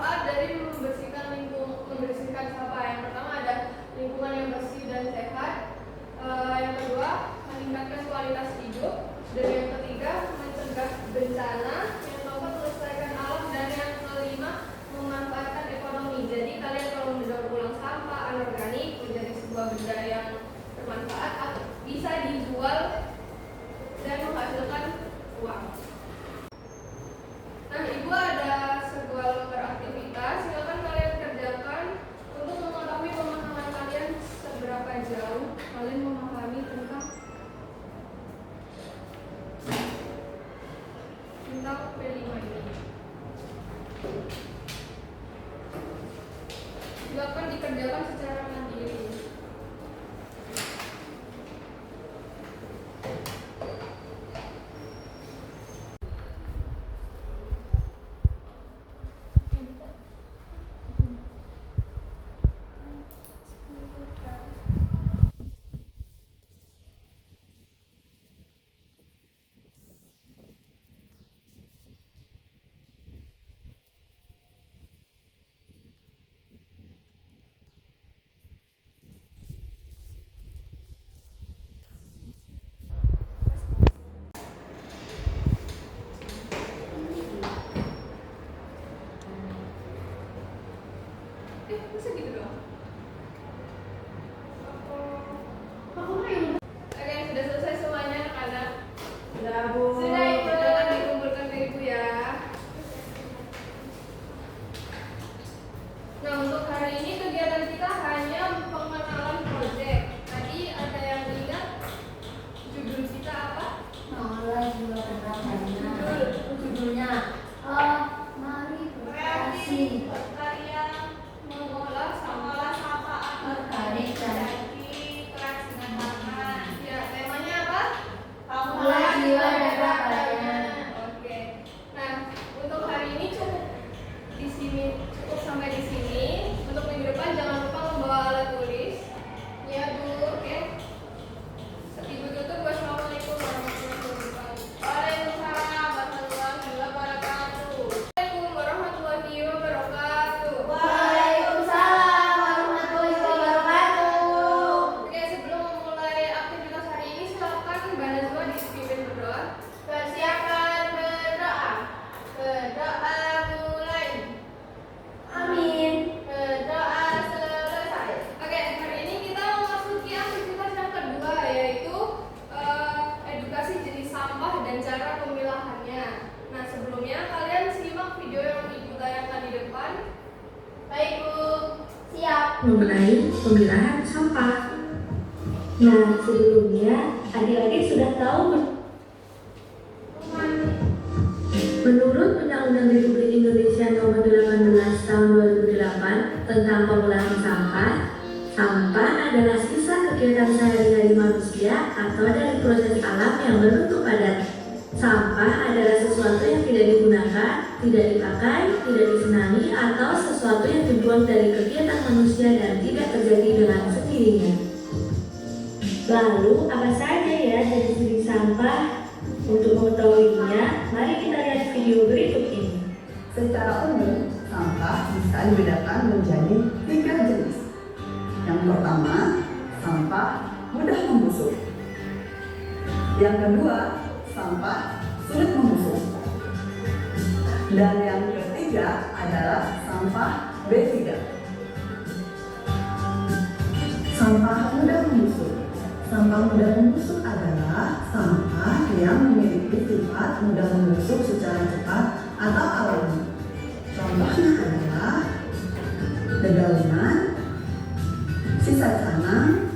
manfaat dari membersihkan sampah. Yang pertama ada lingkungan yang bersih dan sehat. Yang kedua, meningkatkan kualitas hidup. Dan yang ketiga, mencegah bencana. Yang keempat, melestarikan alam. Dan yang kelima, memanfaatkan ekonomi. Jadi kalian kalau mendaur ulang sampah anorganik menjadi sebuah benda yang bermanfaat, bisa dijual dan menghasilkan uang. Nah, Ibu ada sebuah lembar aktivitas, silakan kalian kerjakan untuk mengetahui pemahaman kalian seberapa jauh kalian memahami tentang P5 ini. Silakan dikerjakan secara mandiri. Masa gitu doang? Oke, sudah selesai semuanya anak-anak? Sudah, Bu. Sudah, Ibu, silakan dikumpulkan ke Ibu ya. Nah, untuk hari ini kegiatan kita hanya pengenalan proyek. Tadi ada yang ingat judul kita apa? Mengolah jiwa keberagaman. Judulnya mari berkreasi, Berkarya mengolah sampah organik dan keras dengan tangan. Ya, temanya apa? mengolah jiwa dan keberagaman. Oke. Nah, untuk hari ini cukup sampai di sini. Untuk minggu depan jangan lupa membawa alat tulis. Ya, Bu. Oke. Ibu tutup. Wassalamualaikum warahmatullahi wabarakatuh. Waalaikumsalam warahmatullahi wabarakatuh. Waalaikumsalam warahmatullahi wabarakatuh. Waalaikumsalam warahmatullahi wabarakatuh. Oke, sebelum memulai aktivitas hari ini, silakan Mbak Najwa dipimpin berdoa. Persiapkan berdoa. Berdoa mulai. Amin. Berdoa selesai. Oke, hari ini kita memasuki aktivitas yang kedua, yaitu edukasi jenis sampah dan cara pemilahannya. Nah, sebelumnya kalian simak video yang Ibu tayangkan di depan. Baik, Bu. Siap. Mengenai pemilahan sampah. Nah, sebelumnya adik-adik sudah tahu menurut Undang-Undang Republik Indonesia Nomor 18 Tahun 2008 tentang pengolahan sampah, sampah adalah sisa kegiatan sehari-hari manusia atau dari proses alam yang berbentuk padat. Sampah adalah sesuatu yang tidak digunakan, tidak dipakai, tidak disenangi, atau sesuatu yang dibuang dari kegiatan manusia dan tidak terjadi dengan sendirinya. Lalu, apa saja ya jenis-jenis sampah? Untuk mengetahuinya, mari kita lihat video berikut ini. Secara umum, sampah bisa dibedakan menjadi 3 jenis. Yang pertama, sampah mudah membusuk. Yang kedua, sampah sulit membusuk. Dan yang ketiga adalah sampah B3. Sampah mudah membusuk. Sampah mudah membusuk adalah sampah yang memiliki sifat mudah membusuk secara cepat atau alami. Contohnya adalah dedaunan, sisa canang,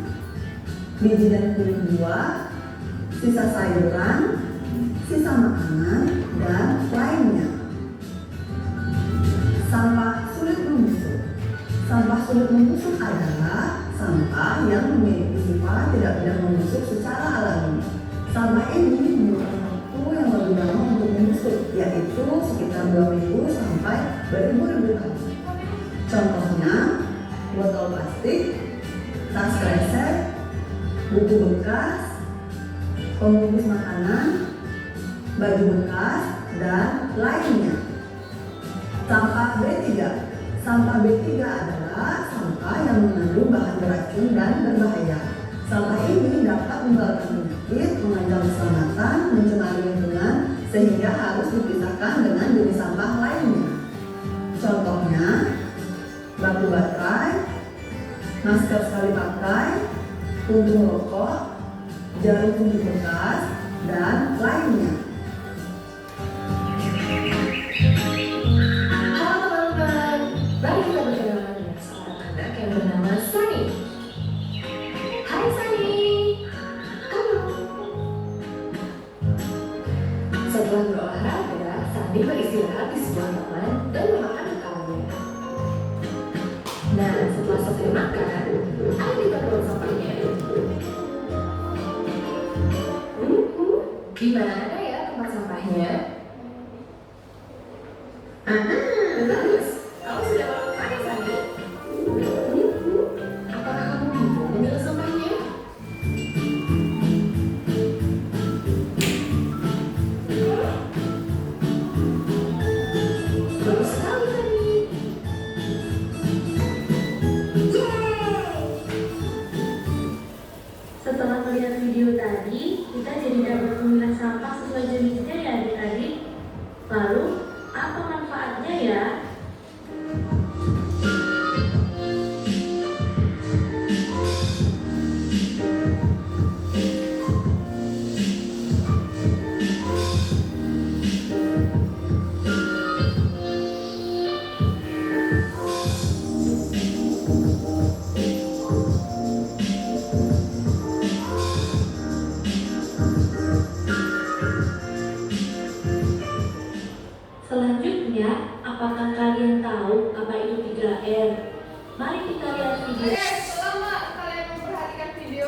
biji dan kulit buah, sisa sayuran, sisa makanan, dan lainnya. Sampah sulit membusuk. Sampah sulit membusuk adalah sampah yang memiliki sifat tidak mudah membusuk secara alami. Sampah ini membutuhkan waktu yang lebih lama untuk membusuk, yaitu sekitar 2 minggu sampai beribu-ribu hari. Contohnya, botol plastik, tas kresek, buku bekas, pembungkus makanan, baju bekas, dan lainnya. Sampah B3. Sampah B3 adalah sampah yang mengandung bahan beracun dan berbahaya. Sampah ini dapat menularkan penyakit, mengancam keselamatan, mencemari lingkungan, sehingga harus dipisahkan dengan jenis sampah lainnya. Contohnya, batu baterai, masker sekali pakai, puntung rokok, jarum suntik bekas, dan lainnya. Halo teman-teman, mari kita berkenalan dengan seorang anak yang bernama Sunny. Hai Sunny, kamu. Setelah berolahraga, Sunny beristirahat di sebuah taman dan memakan bekalnya. Nah, setelah selesai makan, ayo kita buang sampahnya. Di mana ya tempat sampahnya? Bagus. Kamu sudah melakukan ya, Sandi? Apakah kamu bingung memilih sampahnya? Bagus sekali, Sandi. Setelah melihat video tadi, kita jadi dapat memilah sampah sesuai jenisnya ya adik-adik. Lalu, apa manfaatnya ya? Selanjutnya, apakah kalian tahu apa itu 3R? Mari kita lihat video. Oke, selama kalian memperhatikan video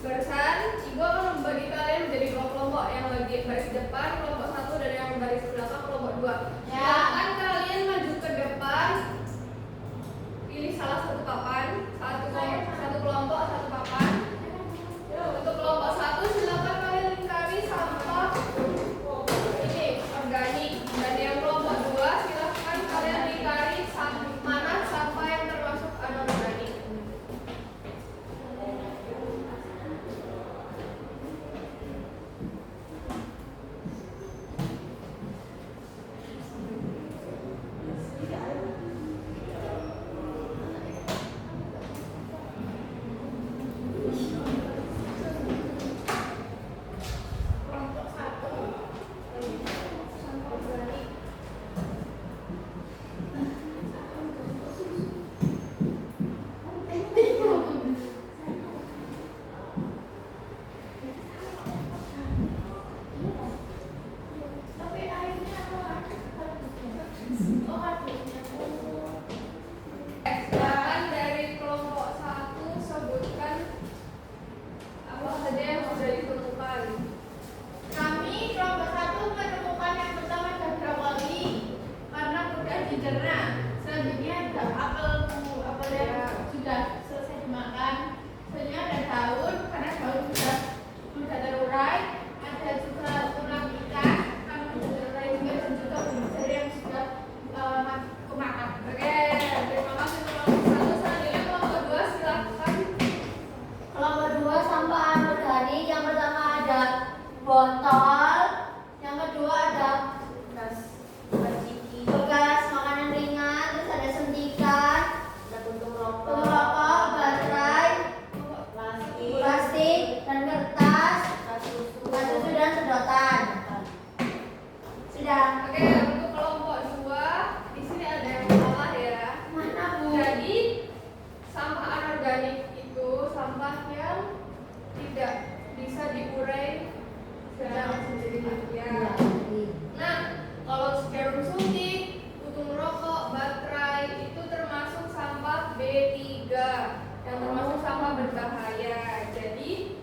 barusan, Ibu akan membagi kalian menjadi dua kelompok, yang lagi baris depan, kelompok 1, dan yang baris belakang, kelompok 2. Ya. Silakan kalian maju ke depan, pilih salah satu papan, satu kelompok, satu papan. Untuk kelompok 1, silakan kalian lingkari sampah ini organik, dan yang kelompok 2 silakan kalian lingkari mana sampah yang termasuk anorganik. Kelompok 1 sampah organik. Tapi airnya Sekarang dari kelompok 1 sebutkan apa saja yang sudah ditemukan. Kami kelompok 1 menemukan yang pertama ada brokoli karena mudah dicerna. Selanjutnya ada apel yang sudah selesai dimakan. Selanjutnya ada daun karena daun sudah mudah terurai. Ada juga tulang ikan karena mudah terurai juga, dan juga bulir yang sudah kemakan. Oke, terima kasih kelompok 1. Selanjutnya kelompok 2 silakan. Kelompok 2 sampah anorganik. Yang pertama ada botol, yang kedua ada bekas makanan ringan, terus ada suntikan, ada puntung rokok, baterai, plastik dan kertas, susu dan sedotan. Sudah. Oke, untuk kelompok 2 di sini ada yang salah ya. Mana Bu? Jadi sampah anorganik itu sampah yang tidak bisa diurai secara sendiri. Ya. Nah, kalau jarum suntik, puntung rokok, baterai itu termasuk sampah B3 yang termasuk sampah berbahaya. Jadi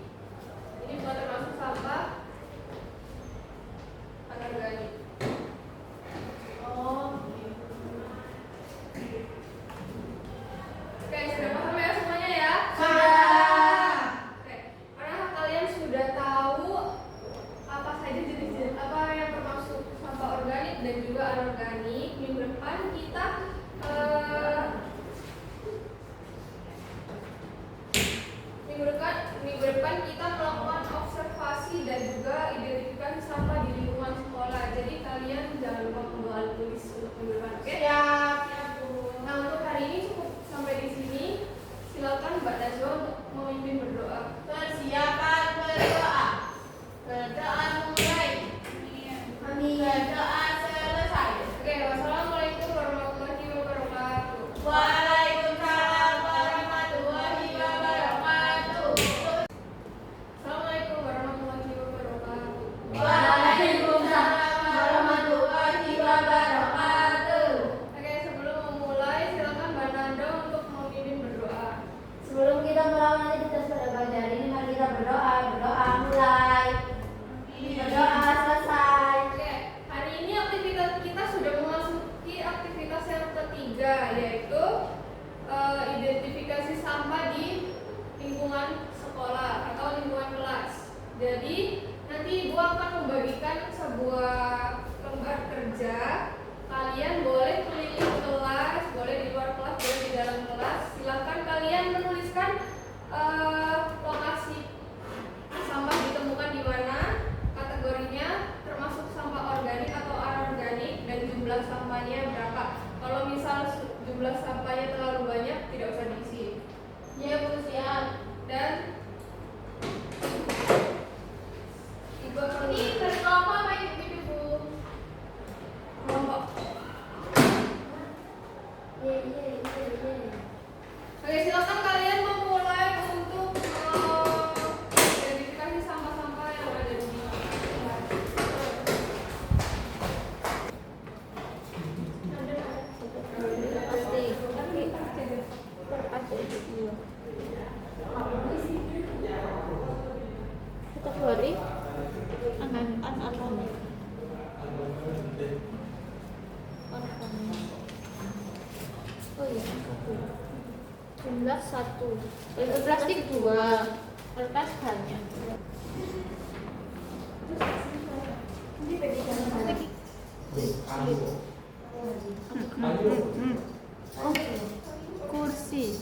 ini bukan termasuk sampah anorganik. Oh, Oke, sudah paham ya semuanya ya? sudah. Oke, apakah kalian sudah tahu apa saja jenis-jenis apa yang dan juga anorganik. Minggu depan kita melakukan observasi dan juga identifikasi sampah di lingkungan sekolah. Jadi kalian jangan lupa membawa alat tulis untuk minggu depan. Oke? Siap. Nah, untuk hari ini cukup sampai di sini. Silakan Mbak Najwa untuk memimpin berdoa. Persiapan berdoa. Berdoa mulai. Amin. Berdoa selesai. Oke, wassalamualaikum warahmatullahi wabarakatuh. Waalaikumsalam warahmatullahi wabarakatuh. Assalamualaikum warahmatullahi wabarakatuh. Waalaikumsalam warahmatullahi wabarakatuh. Oke, sebelum memulai silakan Mbak Nanda untuk memimpin berdoa. Sebelum kita melakukan aktivitas pada pagi hari ini, mari kita berdoa. Berdoa mulai. Berdoa selesai. Oke, hari ini aktivitas kita sudah memasuki aktivitas yang ketiga, yaitu identifikasi sampah di lingkungan sekolah atau lingkungan kelas. Jadi nanti Ibu akan membagikan sebuah lembar kerja. Kalian boleh keliling kelas, boleh di luar kelas, boleh di dalam kelas. Silakan kalian menuliskan lokasi sampah ditemukan di mana, kategorinya termasuk sampah organik atau anorganik, dan jumlah sampahnya berapa. Kalau misal jumlah sampahnya terlalu banyak, tidak usah diisi. Ya, Bu, siap. Dan Ibu akan Ini berkelompok apa ini, Bu? kelompok. Oke, silakan kalian memulai untuk identifikasi sampah-sampah yang ada di sini. Kategori anorganik. Oh iya, jumlah 1. Itu plastik 2. Kertas banyak. Kursi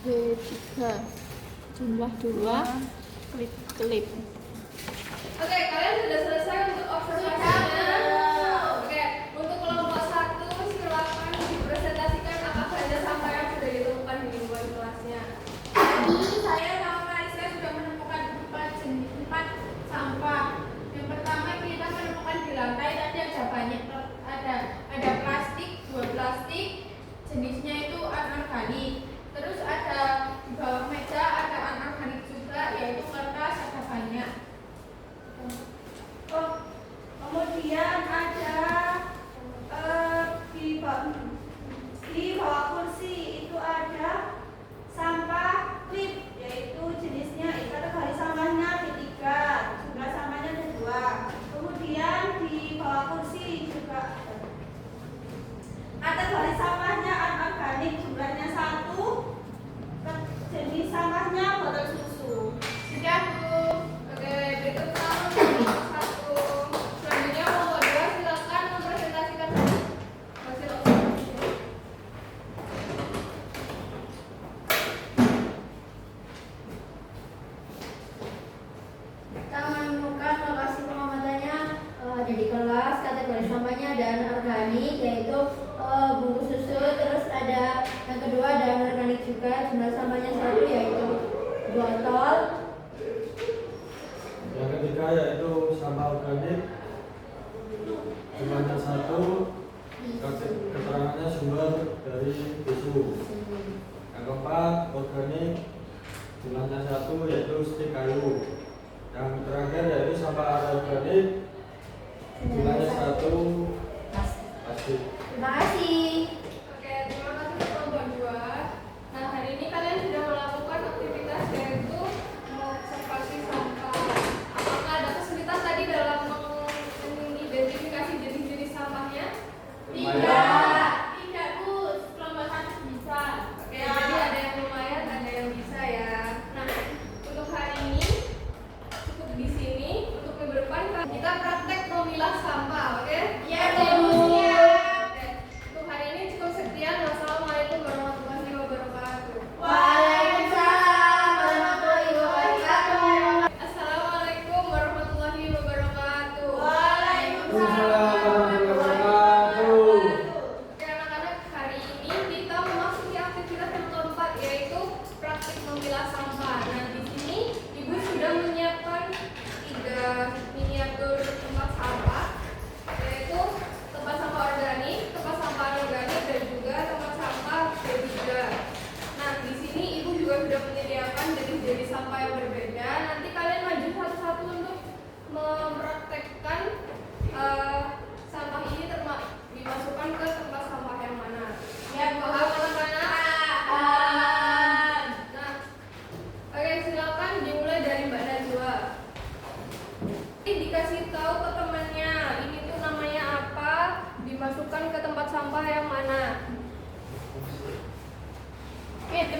B3 jumlah 2. Klip. Oke, kalian sudah selesai untuk observasinya. Oke, untuk kelompok 1 silakan dipresentasikan apa saja sampah yang sudah ditemukan di lingkungan kelasnya. Tadi saya sama Marisha sudah menemukan 4 sampah. Yang pertama kita menemukan di lantai tadi ada banyak, ada plastik, 2 plastik, jenisnya itu anorganik. Terus ada di bawah meja ada anorganik juga, yaitu kertas, ada banyak. Oh, kemudian ada di bawah kursi itu ada sampah klip, yaitu jenisnya kategori sampahnya D3, jumlah sampahnya ada 2. Kemudian di bawah kursi juga kategori sampahnya anorganik, jumlahnya 1. Jenis sampahnya botol susu. Sudah, Bu. Oke, berikut kelompok 1. Selanjutnya kelompok 2 silakan mempresentasikan hasil observasi. Kita menemukan lokasi pengamatannya ada di kelas. Kategori sampahnya ada anorganik, yaitu bungkus susu. Terus ada yang kedua ada anorganik juga, jumlah sampahnya 1, yaitu botol. Yang ketiga yaitu sampah organik, jumlahnya 1, keterangannya sumber dari tisu. Yang keempat organik, jumlahnya 1, yaitu stik kayu. Yang terakhir yaitu sampah anorganik, jumlahnya 1, plastik. Terima kasih. Oke, terima kasih untuk kelompok 2. Nah, hari ini kalian sudah melakukan aktivitas yaitu mengobservasi sampah. Apakah ada kesulitan tadi dalam mengidentifikasi jenis-jenis sampahnya? Tidak, Bu. Kelompok 1 bisa. Oke, jadi ada yang lumayan, ada yang bisa ya. Nah, untuk hari ini cukup di sini. Untuk minggu depan kita praktek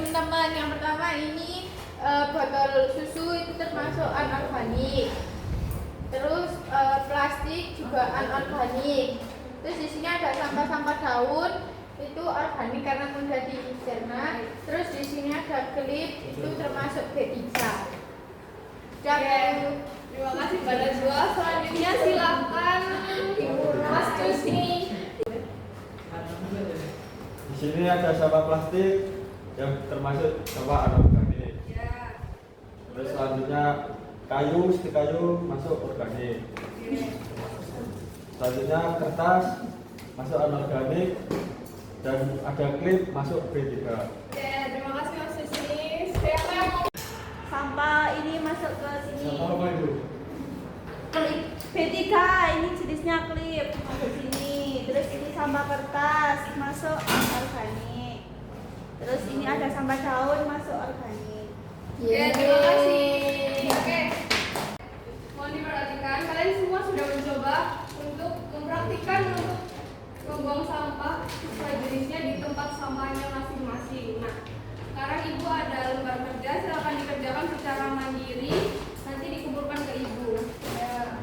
teman-teman. Yang pertama ini botol susu itu termasuk anorganik. Terus plastik juga anorganik. Terus di sini ada sampah-sampah daun itu organik karena mudah dicerna. Terus di sini ada klip itu termasuk B3. Terima kasih pada Najwa. Selanjutnya silakan Ibu Mas Tusni. Di sini ada sampah plastik yang termasuk sampah anorganik. Ya. Terus selanjutnya kayu, stik kayu masuk organik. Selanjutnya kertas masuk anorganik dan ada klip masuk B3. Oke, terima kasih Mas Tusni. Siapa yang mau? Sampah ini masuk ke sini. Sampah apa itu? Klip B3 ini jenisnya klip masuk sini. Terus ini sampah kertas masuk organik. Terus ini ada sampah daun masuk organik. Oke, terima kasih. Oke. Mohon diperhatikan, kalian semua sudah mencoba untuk mempraktikkan untuk membuang sampah sesuai jenisnya di tempat sampahnya masing-masing. Nah, sekarang Ibu ada lembar kerja, silakan dikerjakan secara mandiri, nanti dikumpulkan ke Ibu. Ya.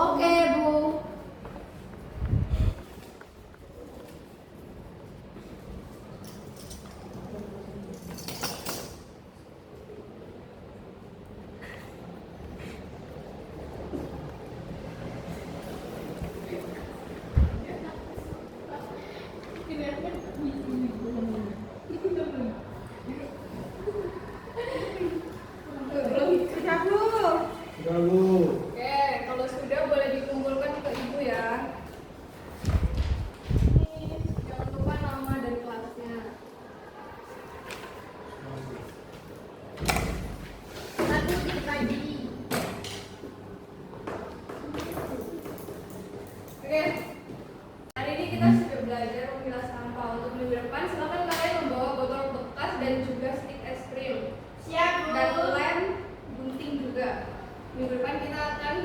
Oke, Bu. Sudah Bu. Sudah Bu. Oke, kalau sudah boleh dikumpulkan ke Ibu ya. Ini jangan lupa nama dan kelasnya. Satu titik lagi. Oke. Hari ini kita sudah belajar memilah sampah. Untuk minggu depan silakan kalian membawa botol bekas dan juga stik es krim. Siap, Bu. Dan lem gunting juga. Minggu depan kita akan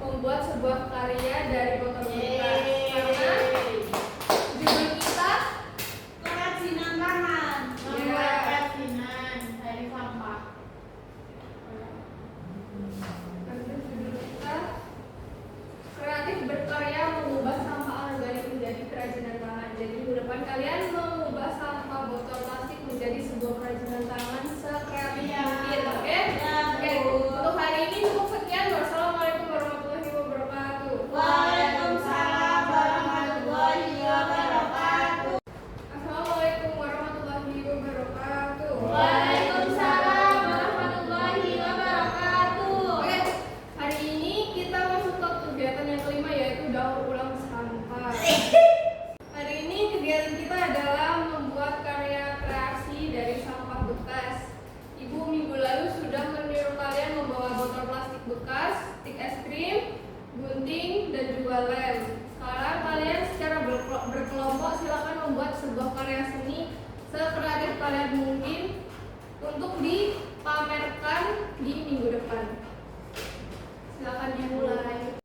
membuat sebuah karya dari botol bekas. Karena judul kita Kerajinan tangan. Membuat kerajinan dari sampah. kreatif berkarya mengubah sampah organik menjadi kerajinan tangan. Jadi minggu depan kalian mengubah sampah botol plastik menjadi sebuah kerajinan tangan sekreatif Iya. mungkin, oke? Ya, Oke. Bu. Untuk hari ini cukup sekian. Wassalamualaikum warahmatullahi wabarakatuh. Waalaikumsalam warahmatullahi wabarakatuh. Assalamualaikum warahmatullahi wabarakatuh. Waalaikumsalam warahmatullahi wabarakatuh. Oke, hari ini kita masuk ke kegiatan yang kelima yaitu daur ulang sampah. Hari ini kegiatan kita adalah membuat karya kreasi dari sampah bekas. Ibu minggu lalu sudah menyuruh kalian membawa botol plastik bekas, stik es krim, gunting, dan juga lem. Sekarang kalian secara berkelompok silakan membuat sebuah karya seni sekreatif kalian mungkin untuk dipamerkan di minggu depan. Silakan dimulai.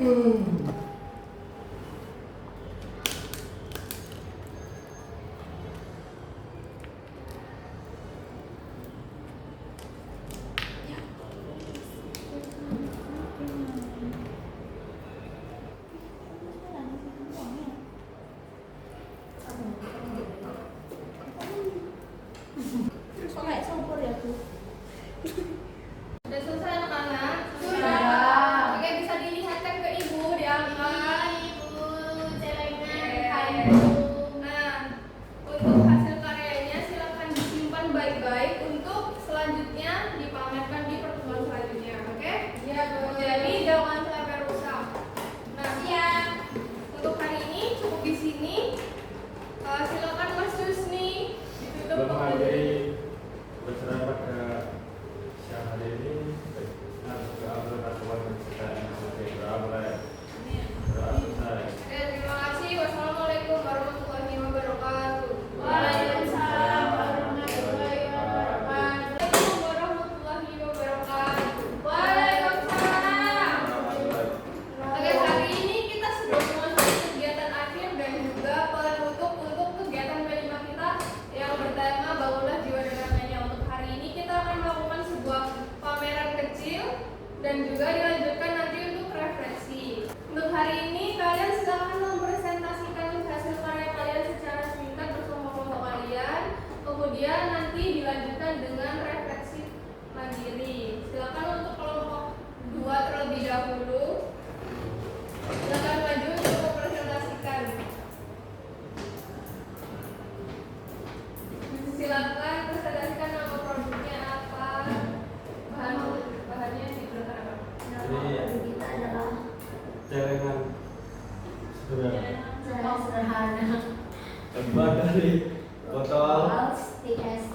Kok kayak campur ya, Bu? Sudah selesai anak-anak? Sudah. Oke, bisa dilihatkan ke ibu, diangkat. Ibu, celengan, Oke. kayu. Nah, untuk hasil karyanya silakan disimpan baik-baik untuk selanjutnya dipamerkan di pertemuan selanjutnya, oke? Iya, Bu. Jadi jangan sampai rusak. Nah, Siap. untuk hari ini cukup di sini. Silakan Mas Yusni ditutup Sebelum mengakhiri acara pada siang hari ini, kita berdoa berkatuan kita yang berdoa mulai berdoa selesai. Oke, terima kasih. Wassalamualaikum warahmatullahi wabarakatuh. Waalaikumsalam warahmatullahi wabarakatuh. Waalaikumsalam warahmatullahi wabarakatuh. Waalaikumsalam. Oke, hari ini kita sudah memasuki kegiatan akhir dan juga penutup untuk kegiatan kelima kita yang bertema bangunlah jiwa dan raganya. Untuk hari ini kita akan melakukan sebuah pameran kecil dan juga dilanjutkan nanti untuk refleksi. Untuk hari ini kalian silakan mempresentasikan hasil karya kalian secara singkat bersama kelompok kalian. Kemudian nanti dilanjutkan dengan refleksi mandiri. Silakan untuk kelompok 2 terlebih dahulu. Silakan maju untuk mempresentasikan. Silakan presentasikan nama produknya apa, bahannya digunakan apa. Ini celengan Sederhana. terbuat dari botol, Stick es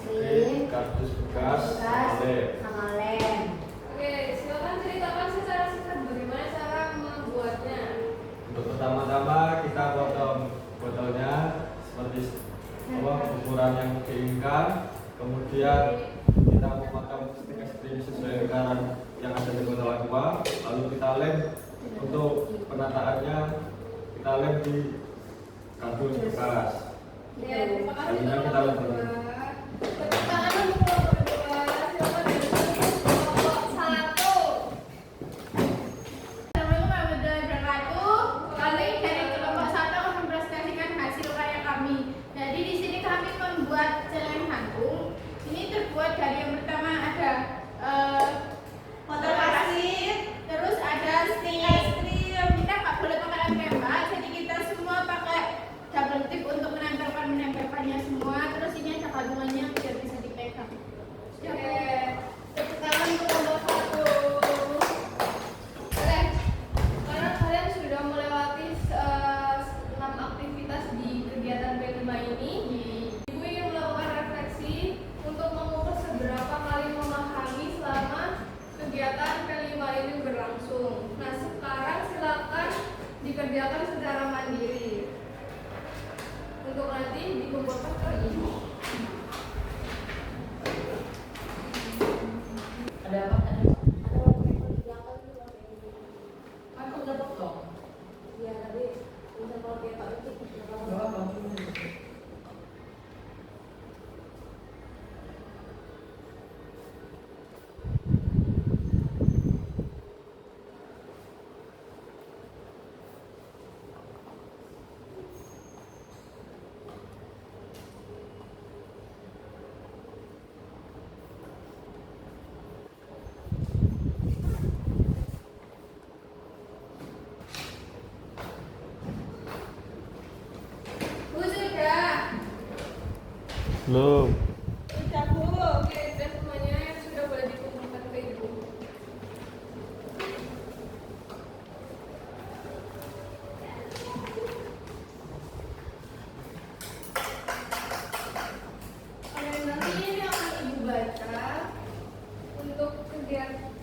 kardus bekas, oleh sama lem. Oke, silakan ceritakan secara singkat bagaimana cara membuatnya. Untuk pertama-tama kita potong botolnya seperti ukuran yang diinginkan. Kemudian kita memotong stick ini sesuai ukuran yang ada di botol aqua. Lalu kita lem untuk penataannya, kita lem di kardus bekas. Ya, terima kasih Selanjutnya kita kelompok lakukan. 2. Tepuk tangan untuk kelompok 2. Silakan duduk kelompok 1. Assalamualaikum warahmatullahi wabarakatuh. Kami dari kelompok 1 akan mempresentasikan hasil karya kami. Jadi di sini kami membuat celengan gantung. Ini terbuat dari yang pertama ada Motor pasir, terus ada stick. Kita nggak boleh pakai lem tembak, jadi kita semua pakai double tip untuk menempelkannya semua. Terus ini ada kandungannya biar bisa dipegang. Oke, tepuk tangan untuk kelompok 1. Oke, karena kalian sudah melewati 6 aktivitas di kegiatan kelima ini, Ibu ingin melakukan refleksi untuk mengukur seberapa kali memahami selama kegiatan kelima ini berlangsung. Nah, sekarang silakan dikerjakan secara mandiri untuk nanti dikumpulkan ke ibu. Ada apa? Aku udah potong. Iya, tapi bisa kalau dia Pak Betik. Enggak apa-apa. Bu, sudah. Belum. sudah Bu. Oke, sudah semuanya sudah boleh dikumpulkan ke ibu. Oke, nanti ini akan ibu baca untuk kegiatan